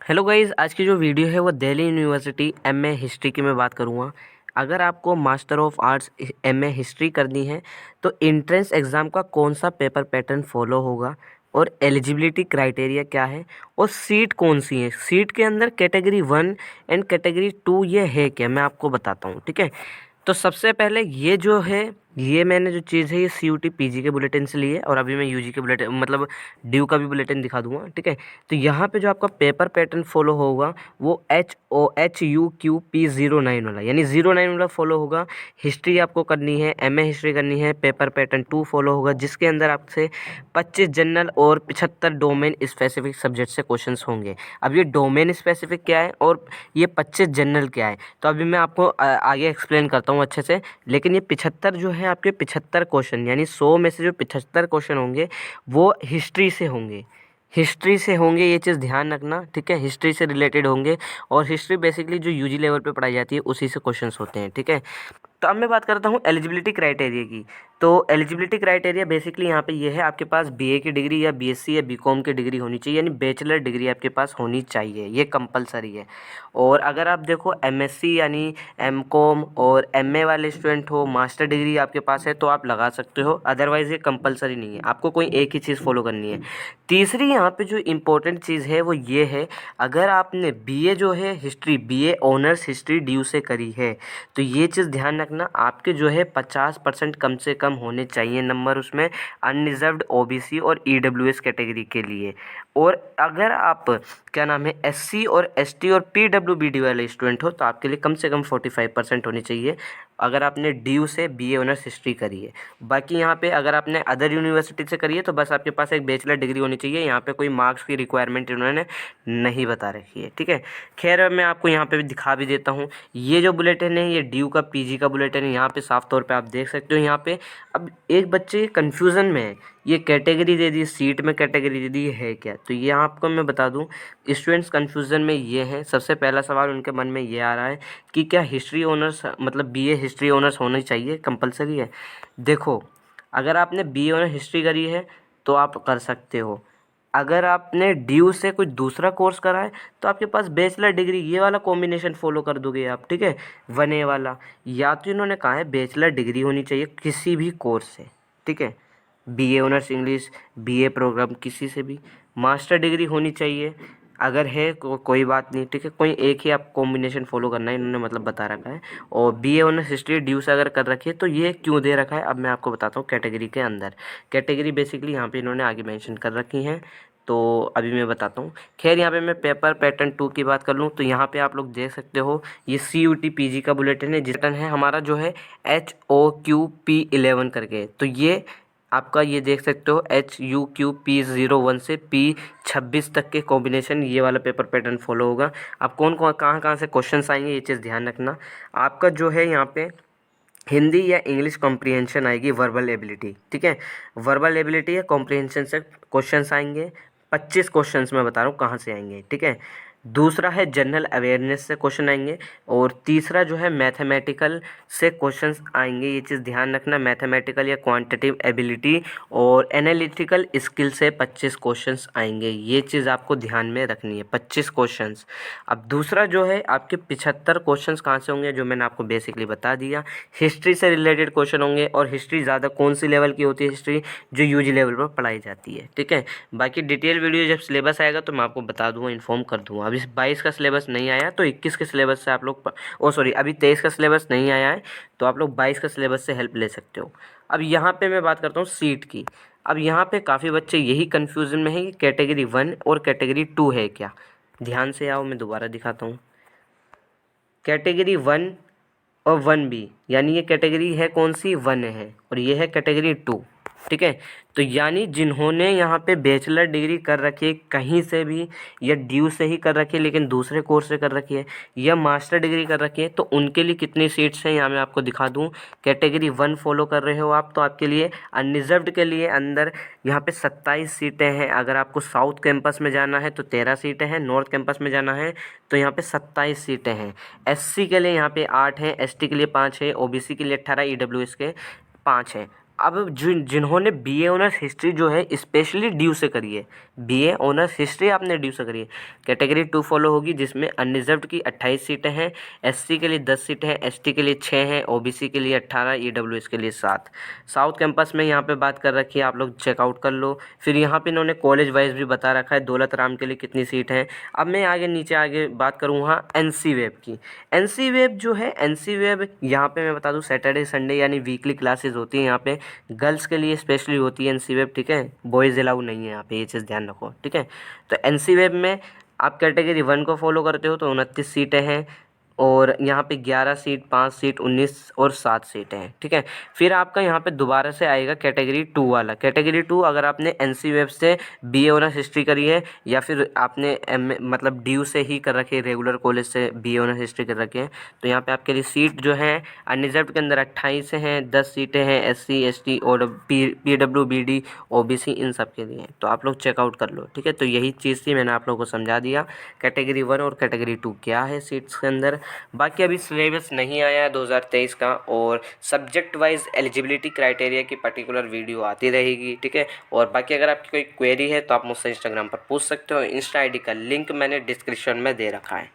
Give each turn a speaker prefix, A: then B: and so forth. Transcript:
A: Hello guys, आज की जो वीडियो है वो दिल्ली यूनिवर्सिटी एमए हिस्ट्री की मैं बात करूँगा। अगर आपको master of arts MA history करनी है तो एंट्रेंस एग्ज़ाम का कौन सा पेपर पैटर्न फॉलो होगा और एलिजिबिलिटी क्राइटेरिया क्या है और सीट कौन सी है, सीट के अंदर कैटेगरी 1 एंड कैटेगरी 2 ये है क्या, मैं आपको बताता हूँ। ठीक है, तो सबसे पहले ये जो है, ये मैंने जो चीज़ है ये CUT PG के बुलेटिन से ली है और अभी मैं UG के बुलेटिन मतलब ड्यू का भी बुलेटिन दिखा दूंगा। ठीक है, तो यहाँ पे जो आपका पेपर पैटर्न फॉलो होगा वो HUQP09 वाला, यानी 09 वाला फॉलो होगा। हिस्ट्री आपको करनी है, MA हिस्ट्री करनी है, पेपर पैटर्न 2 फॉलो होगा, जिसके अंदर आपसे 25 जनरल और 75 डोमेन स्पेसिफिक सब्जेक्ट से क्वेश्चंस होंगे। अब ये डोमेन स्पेसिफिक क्या है और ये 25 जनरल क्या है, तो अभी मैं आपको आगे एक्सप्लेन करता हूँ अच्छे से। लेकिन ये 75 जो है आपके 75 क्वेश्चन, यानी 100 में से जो 75 क्वेश्चन होंगे वो हिस्ट्री से होंगे, हिस्ट्री से होंगे, ये चीज़ ध्यान रखना। ठीक है, हिस्ट्री से रिलेटेड होंगे और हिस्ट्री बेसिकली जो UG लेवल पे पढ़ाई जाती है उसी से क्वेश्चंस होते हैं। ठीक है, तो अब मैं बात करता हूँ एलिजिबिलिटी क्राइटेरिया की। तो एलिजिबिलिटी क्राइटेरिया बेसिकली यहाँ पे ये है, आपके पास BA की डिग्री या BSc या BCom की डिग्री होनी चाहिए, यानी बैचलर डिग्री आपके पास होनी चाहिए, ये कंपलसरी है। और अगर आप देखो MSc यानी MCom और MA वाले स्टूडेंट हो, मास्टर डिग्री आपके पास है तो आप लगा सकते हो, अदरवाइज़ ये कंपलसरी नहीं है, आपको कोई एक ही चीज़ फॉलो करनी है। तीसरी यहाँ पे जो इम्पोर्टेंट चीज़ है वो ये है, अगर आपने BA जो है history, BA honours history due से करी है तो ये चीज़ ध्यान रखना, आपके जो है 50% कम से कम होने चाहिए नंबर उसमें, अनरिजर्व्ड OBC और EWS कैटेगरी के लिए। और अगर आप क्या नाम है SC और ST और PWBD वाले स्टूडेंट हो तो आपके लिए कम से कम 45% होनी चाहिए अगर आपने ड्यू से BA ऑनर्स हिस्ट्री करी है। बाकी यहाँ पे अगर आपने अदर यूनिवर्सिटी से करी है तो बस आपके पास एक बैचलर डिग्री होनी चाहिए, यहाँ पे कोई मार्क्स की रिक्वायरमेंट इन्होंने नहीं बता रखी है। ठीक है, खैर मैं आपको यहाँ पे भी दिखा भी देता हूँ, ये जो बुलेटिन है ये ड्यू का PG का बुलेटिन है, यहाँ पे साफ तौर पे आप देख सकते हो। यहाँ पे अब एक बच्चे कन्फ्यूज़न में है, ये कैटेगरी दे दी, सीट में कैटेगरी दे दी है क्या, तो ये आपको मैं बता दूँ, स्टूडेंट्स कन्फ्यूज़न में ये हैं। सबसे पहला सवाल उनके मन में ये आ रहा है कि क्या हिस्ट्री ऑनर्स मतलब BA हिस्ट्री ऑनर्स होनी चाहिए, कंपलसरी है। देखो, अगर आपने BA ऑनर्स हिस्ट्री करी है तो आप कर सकते हो, अगर आपने ड्यू से कोई दूसरा कोर्स करा है तो आपके पास बैचलर डिग्री, ये वाला कॉम्बिनेशन फॉलो कर दोगे आप। ठीक है, 1A वाला, या तो इन्होंने कहा है बैचलर डिग्री होनी चाहिए किसी भी कोर्स से। ठीक है, BA honours English, BA programme किसी से भी, मास्टर डिग्री होनी चाहिए, अगर है कोई बात नहीं। ठीक है, कोई एक ही आप कॉम्बिनेशन फॉलो करना है, इन्होंने मतलब बता रखा है। और BA ऑनर्स हिस्ट्री ड्यू से अगर कर रखी है तो ये क्यों दे रखा है, अब मैं आपको बताता हूँ। कैटेगरी के अंदर कैटेगरी बेसिकली यहाँ पे इन्होंने आगे मेंशन कर रखी हैं, तो अभी मैं बताता हूँ। खैर यहाँ पे मैं पेपर पैटर्न 2 की बात कर लूँ तो यहाँ पे आप लोग देख सकते हो, ये CUT PG का बुलेटिन है, जिटन है हमारा जो है HOQP11 करके, तो ये आपका ये देख सकते हो HUQP01 से P26 तक के कॉम्बिनेशन, ये वाला पेपर पैटर्न फॉलो होगा। अब कौन कौन कहाँ कहाँ से क्वेश्चंस आएंगे ये चीज़ ध्यान रखना। आपका जो है यहाँ पे हिंदी या इंग्लिश कॉम्प्रिहेंशन आएगी, वर्बल एबिलिटी। ठीक है, वर्बल एबिलिटी या कॉम्प्रिहेंशन से क्वेश्चंस आएंगे, 25 क्वेश्चंस मैं बता रहा हूँ कहाँ से आएंगे। ठीक है, दूसरा है जनरल अवेयरनेस से क्वेश्चन आएंगे, और तीसरा जो है मैथमेटिकल से क्वेश्चंस आएंगे, ये चीज़ ध्यान रखना, मैथमेटिकल या क्वांटिटेटिव एबिलिटी और एनालिटिकल स्किल से 25 क्वेश्चंस आएंगे, ये चीज़ आपको ध्यान में रखनी है, 25 क्वेश्चंस। अब दूसरा जो है आपके 75 क्वेश्चंस कहाँ से होंगे, जो मैंने आपको बेसिकली बता दिया, हिस्ट्री से रिलेटेड क्वेश्चन होंगे। और हिस्ट्री ज़्यादा कौन सी लेवल की होती है, हिस्ट्री जो UG लेवल पर पढ़ाई जाती है। ठीक है, बाकी डिटेल वीडियो जब सिलेबस आएगा तो मैं आपको बता दूंगा, इन्फॉर्म कर दूंगा। अभी 22 का सिलेबस नहीं आया तो 21 के सिलेबस से आप लोग अभी 23 का सिलेबस नहीं आया है तो आप लोग 22 का सिलेबस से हेल्प ले सकते हो। अब यहाँ पे मैं बात करता हूँ सीट की। अब यहाँ पे काफ़ी बच्चे यही कन्फ्यूज़न में है कि कैटेगरी 1 और कैटेगरी 2 है क्या। ध्यान से आओ, मैं दोबारा दिखाता हूँ। कैटेगरी 1 और 1B, यानी ये कैटेगरी है कौन सी, 1 है, और ये है कैटेगरी 2। ठीक है, तो यानी जिन्होंने यहाँ पे बैचलर डिग्री कर रखी है कहीं से भी, या ड्यू से ही कर रखी है लेकिन दूसरे कोर्स से कर रखी है, या मास्टर डिग्री कर रखी है, तो उनके लिए कितनी सीट्स हैं यहाँ मैं आपको दिखा दूँ। कैटेगरी 1 फॉलो कर रहे हो आप तो आपके लिए अनरिजर्व्ड के लिए अंदर यहाँ पे 27 सीटें हैं। अगर आपको साउथ कैंपस में जाना है तो 13 सीटें हैं, नॉर्थ कैंपस में जाना है तो यहाँ पे 27 सीटें हैं। SC के लिए यहाँ पे 8 हैं, ST के लिए 5 है, OBC के लिए 18, EWS के 5 हैं। अब जिन्होंने बीए ऑनर्स हिस्ट्री जो है स्पेशली ड्यू से करी है, बीए ऑनर्स हिस्ट्री आपने ड्यू से करी है, कैटेगरी 2 फॉलो होगी, जिसमें अनरिजर्व्ड की 28 सीटें हैं, एससी के लिए 10 सीटें हैं, एसटी के लिए 6 हैं, ओबीसी के लिए 18, ईडब्ल्यूएस के लिए 7। साउथ कैंपस में यहाँ पे बात कर रखी है, आप लोग चेकआउट कर लो। फिर यहाँ पे इन्होंने कॉलेज वाइज भी बता रखा है, दौलत राम के लिए कितनी सीट है। अब मैं आगे बात करूँ वहाँ एनसी वेब की। एनसी वेब जो है, एनसी वेब यहाँ पे मैं बता दूँ सैटरडे संडे यानी वीकली क्लासेस होती हैं यहाँ पे, गर्ल्स के लिए स्पेशली होती है एनसी वेब, ठीक है, बॉयज़ अलाउ नहीं है यहाँ पे, ये चीज़ ध्यान रखो, ठीक है। तो एनसी वेब में आप कैटेगरी 1 को फॉलो करते हो तो 29 सीटें हैं, और यहाँ पे 11 सीट, 5 सीट, 19 और 7 सीटें हैं, ठीक है। फिर आपका यहाँ पे दोबारा से आएगा कैटेगरी 2 वाला। कैटेगरी 2 अगर आपने एनसी वेब से बीए ऑनर्स हिस्ट्री करी है, या फिर आपने मतलब ड्यू से ही कर रखी है, रेगुलर कॉलेज से बीए ऑनर्स हिस्ट्री कर रखी है, तो यहाँ पे आपके लिए सीट जो है अनरिजर्व्ड के अंदर 28 हैं, 10 सीटें हैं एससी एसटी और पीडब्ल्यूबीडी ओबीसी इन सब के लिए हैं। तो आप लोग चेकआउट कर लो, ठीक है। तो यही चीज़ थी, मैंने आप लोगों को समझा दिया कैटेगरी 1 और कैटेगरी 2 क्या है सीट्स के अंदर। बाकी अभी सिलेबस नहीं आया है 2023 का, और सब्जेक्ट वाइज एलिजिबिलिटी क्राइटेरिया की पर्टिकुलर वीडियो आती रहेगी, ठीक है। और बाकी अगर आपकी कोई क्वेरी है तो आप मुझसे इंस्टाग्राम पर पूछ सकते हो, इंस्टा आईडी का लिंक मैंने डिस्क्रिप्शन में दे रखा है।